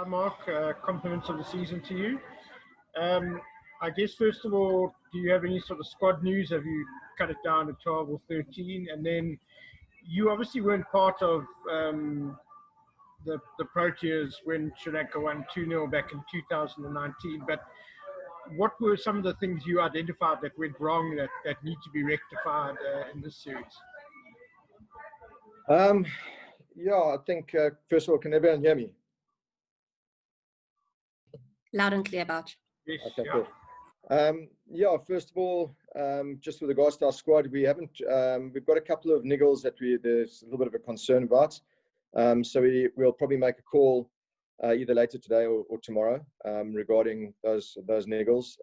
Hi, Mark. Compliments of the season to you. I guess, first of all, do you have any sort of squad news? Have you cut it down to 12 or 13? And then you obviously weren't part of the Proteas when Sri Lanka won 2-0 back in 2019. But what were some of the things you identified that went wrong that need to be rectified in this series? Yeah, I think, first of all, can everyone hear me? Loud and clear, Bouch. Yes, okay, cool. Yeah, first of all, just with regards to our squad, we've got a couple of niggles that there's a little bit of a concern about. So we'll probably make a call either later today or tomorrow regarding those niggles.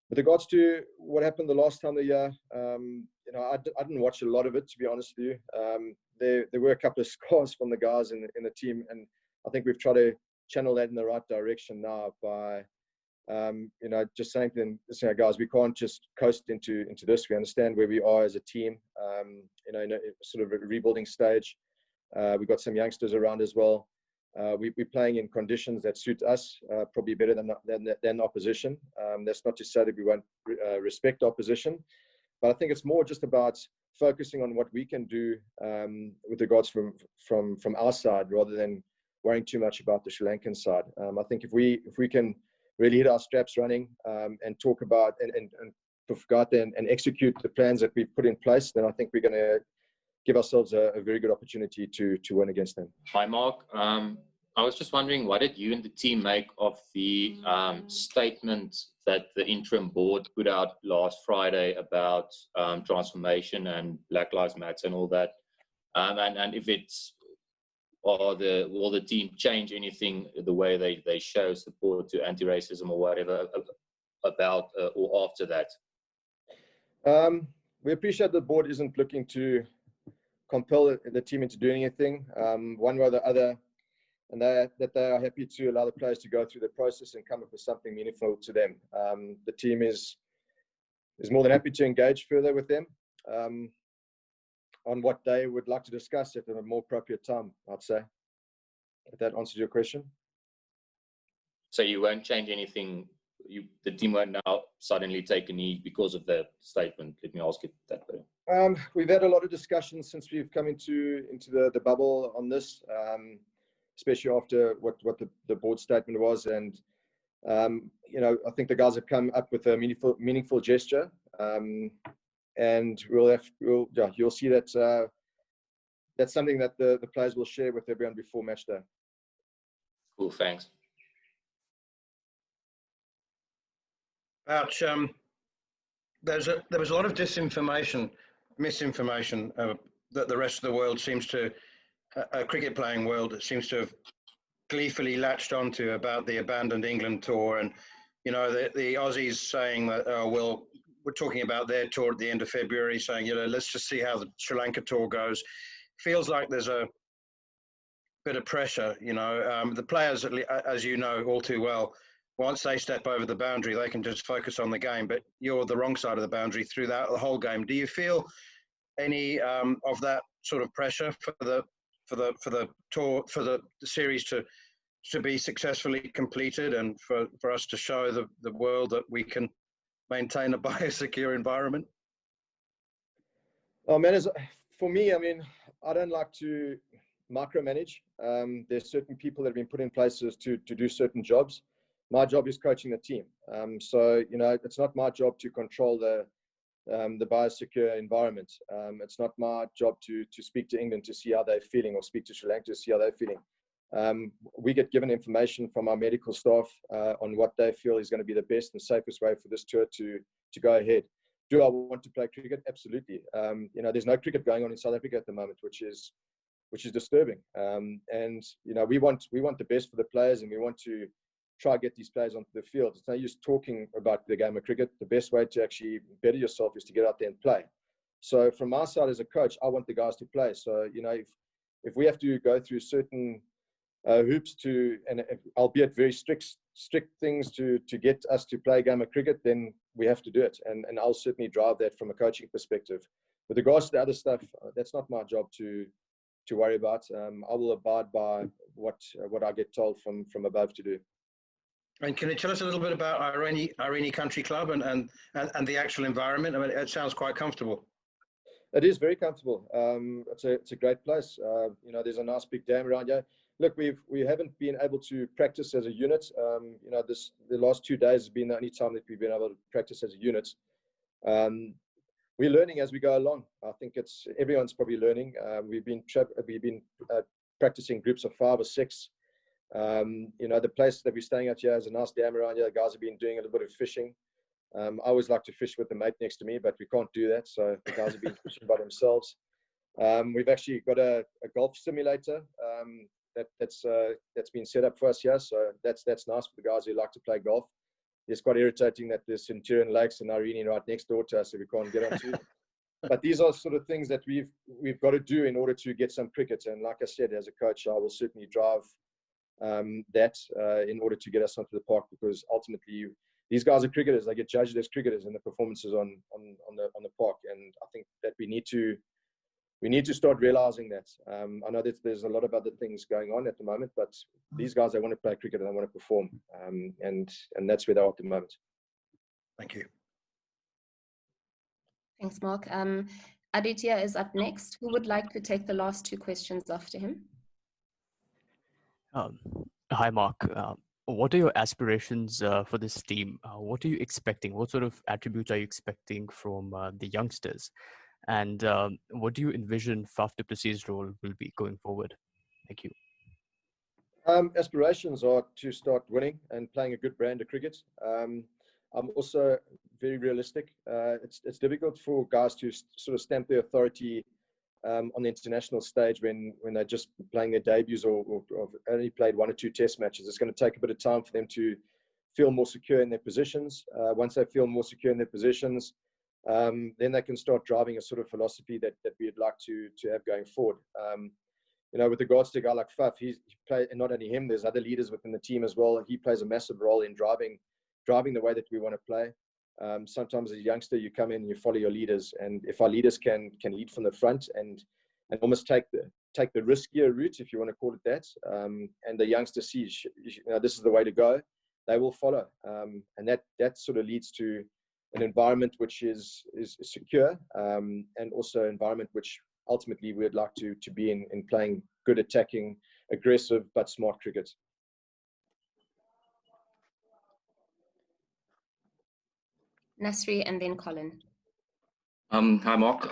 With regards to what happened the last time of the year, I didn't watch a lot of it, to be honest with you. There were a couple of scars from the guys in the team, and I think we've tried to channel that in the right direction now by, just saying to them, guys, we can't just coast into this. We understand where we are as a team, in a sort of a rebuilding stage. We've got some youngsters around as well. We're playing in conditions that suit us probably better than opposition. That's not to say that we won't respect opposition, but I think it's more just about focusing on what we can do with regards from our side, rather than worrying too much about the Sri Lankan side. I think if we can really hit our straps running and talk about and go out there and execute the plans that we've put in place, then I think we're going to give ourselves a very good opportunity to win against them. Hi, Mark. I was just wondering, what did you and the team make of the statement that the interim board put out last Friday about transformation and Black Lives Matter and all that? And if will the team change anything, the way they show support to anti-racism or whatever about or after that? We appreciate the board isn't looking to compel the team into doing anything one way or the other, and that they are happy to allow the players to go through the process and come up with something meaningful to them. The team is more than happy to engage further with them on what they would like to discuss at a more appropriate time, I'd say. If that answers your question. So you won't change anything? The team won't now suddenly take a knee because of the statement? Let me ask it that way. We've had a lot of discussions since we've come into the bubble on this, especially after what the board statement was, and I think the guys have come up with a meaningful gesture, and you'll see that that's something that the players will share with everyone before match day. Cool, thanks. Ouch. There was a lot of misinformation that the rest of the world seems to, cricket playing world, seems to have gleefully latched onto about the abandoned England tour, and the Aussies saying that we're talking about their tour at the end of February, saying let's just see how the Sri Lanka tour goes. Feels like there's a bit of pressure. The players, as you know all too well, once they step over the boundary, they can just focus on the game. But you're the wrong side of the boundary throughout the whole game. Do you feel any of that sort of pressure for the tour, for the series to be successfully completed, and for us to show the world that we can maintain a biosecure environment? Oh man, for me, I mean, I don't like to micromanage. There's certain people that have been put in places to do certain jobs. My job is coaching the team. So, it's not my job to control the biosecure environment. It's not my job to speak to England to see how they're feeling, or speak to Sri Lanka to see how they're feeling. We get given information from our medical staff on what they feel is going to be the best and safest way for this tour to go ahead. Do I want to play cricket? Absolutely. There's no cricket going on in South Africa at the moment, which is disturbing. And we want the best for the players, and we want to try to get these players onto the field. It's no use talking about the game of cricket. The best way to actually better yourself is to get out there and play. So from my side as a coach, I want the guys to play. So if we have to go through certain hoops and albeit very strict things to get us to play a game of cricket, then we have to do it. And I'll certainly drive that from a coaching perspective. With regards to the other stuff, that's not my job to worry about. I will abide by what I get told from above to do. And can you tell us a little bit about Irene Country Club and the actual environment? I mean, it sounds quite comfortable. It is very comfortable. It's a great place. You know, there's a nice big dam around here. Look, we haven't been able to practice as a unit. You know, the last 2 days has been the only time that we've been able to practice as a unit. We're learning as we go along. I think everyone's probably learning. We've been practicing groups of 5 or 6. You know, the place that we're staying at here is a nice dam around here. The guys have been doing a little bit of fishing. I always like to fish with the mate next to me, but we can't do that. So the guys have been fishing by themselves. We've actually got a golf simulator that's been set up for us here. So that's nice for the guys who like to play golf. It's quite irritating that the Centurion Lakes and Irene right next door to us, so we can't get onto. But these are sort of things that we've got to do in order to get some cricket. And like I said, as a coach, I will certainly drive that in order to get us onto the park, because ultimately these guys are cricketers. They get judged as cricketers in the performances on the park, and I think that we need to start realizing that. I know that there's a lot of other things going on at the moment, but these guys, they want to play cricket and they want to perform, and that's where they are at the moment. Thank you. Thanks, Mark. Aditya is up next. Who would like to take the last 2 questions after him? Hi, Mark. What are your aspirations for this team? What are you expecting? What sort of attributes are you expecting from the youngsters? And what do you envision Faf du Plessis' role will be going forward? Thank you. Aspirations are to start winning and playing a good brand of cricket. I'm also very realistic. It's difficult for guys to sort of stamp their authority on the international stage when they're just playing their debuts or only played 1 or 2 test matches. It's going to take a bit of time for them to feel more secure in their positions. Once they feel more secure in their positions, then they can start driving a sort of philosophy that we'd like to have going forward. You know, with regards to a guy like Faf, he plays, and not only him, there's other leaders within the team as well. He plays a massive role in driving the way that we want to play. Sometimes as a youngster, you come in and you follow your leaders, and if our leaders can lead from the front and almost take the riskier route, if you want to call it that, and the youngster sees, you know, this is the way to go, they will follow, and that sort of leads to an environment which is secure, and also an environment which ultimately we'd like to be in playing good, attacking, aggressive but smart cricket. Nasri and then Colin. Hi, Mark.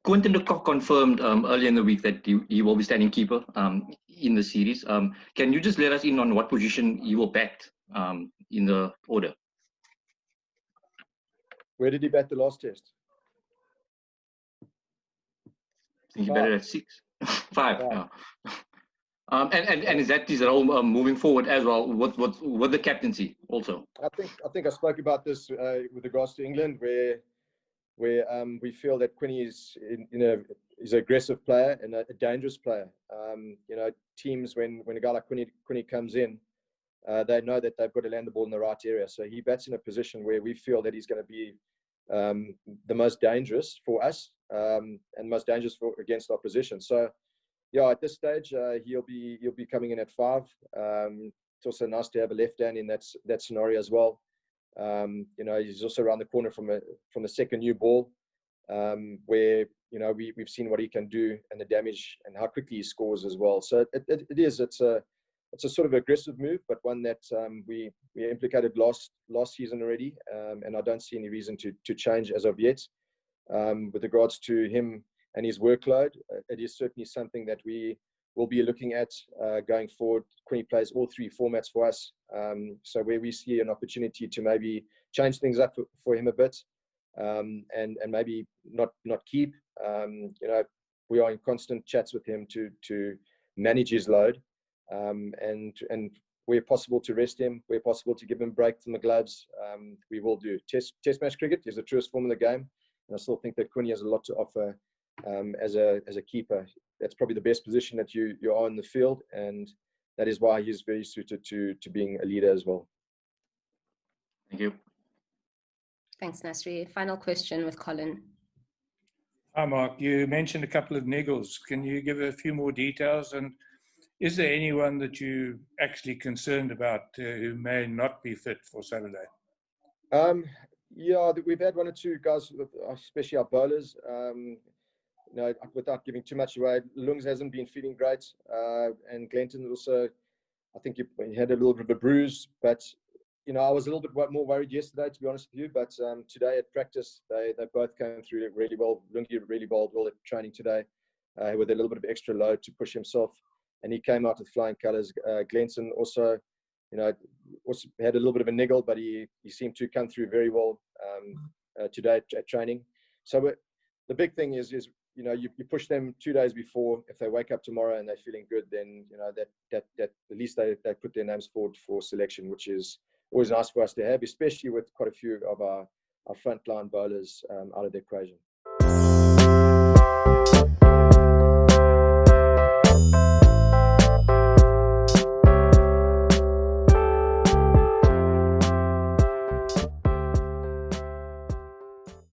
Quentin de Kock confirmed earlier in the week that he will be standing keeper in the series. Can you just let us in on what position he will bat in the order? Where did he bat the last test? I think he batted at 6. 5. Yeah. And is that his role moving forward as well with the captaincy also? I think I spoke about this with regards to England, where we feel that Quinny is an aggressive player and a dangerous player. You know, teams when a guy like Quinny comes in, they know that they've got to land the ball in the right area. So he bats in a position where we feel that he's going to be the most dangerous for us and most dangerous against opposition. So yeah, at this stage he'll be coming in at 5. It's also nice to have a left hand in that scenario as well. You know, he's also around the corner from a second new ball, where, you know, we've seen what he can do and the damage and how quickly he scores as well. So it's a sort of aggressive move, but one that we implicated last season already, and I don't see any reason to change as of yet. With regards to him and his workload, it is certainly something that we will be looking at going forward. Quinny plays all 3 formats for us, so where we see an opportunity to maybe change things up for him a bit, and maybe not keep. You know, we are in constant chats with him to manage his load, and where possible to rest him, where possible to give him a break from the gloves, we will do. Test match cricket is the truest form of the game, and I still think that Quinny has a lot to offer as a keeper. That's probably the best position that you are in the field, and that is why he's very suited to being a leader as well. Thank you. Thanks, Nasri. Final question with Colin. Hi, Mark. You mentioned a couple of niggles. Can you give a few more details? And is there anyone that you actually concerned about who may not be fit for Saturday? Yeah, we've had one or two guys, especially our bowlers. You know, without giving too much away, Lungs hasn't been feeling great, and Glenton also, I think he had a little bit of a bruise. But you know, I was a little bit more worried yesterday, to be honest with you. But today at practice, they both came through really well. Lungi really bowled well at training today, with a little bit of extra load to push himself, and he came out with flying colours. Glenton also, you know, also had a little bit of a niggle, but he seemed to come through very well today at training. So the big thing is you know, you push them 2 days before. If they wake up tomorrow and they're feeling good, then you know that at least they put their names forward for selection, which is always nice for us to have, especially with quite a few of our frontline bowlers out of the equation.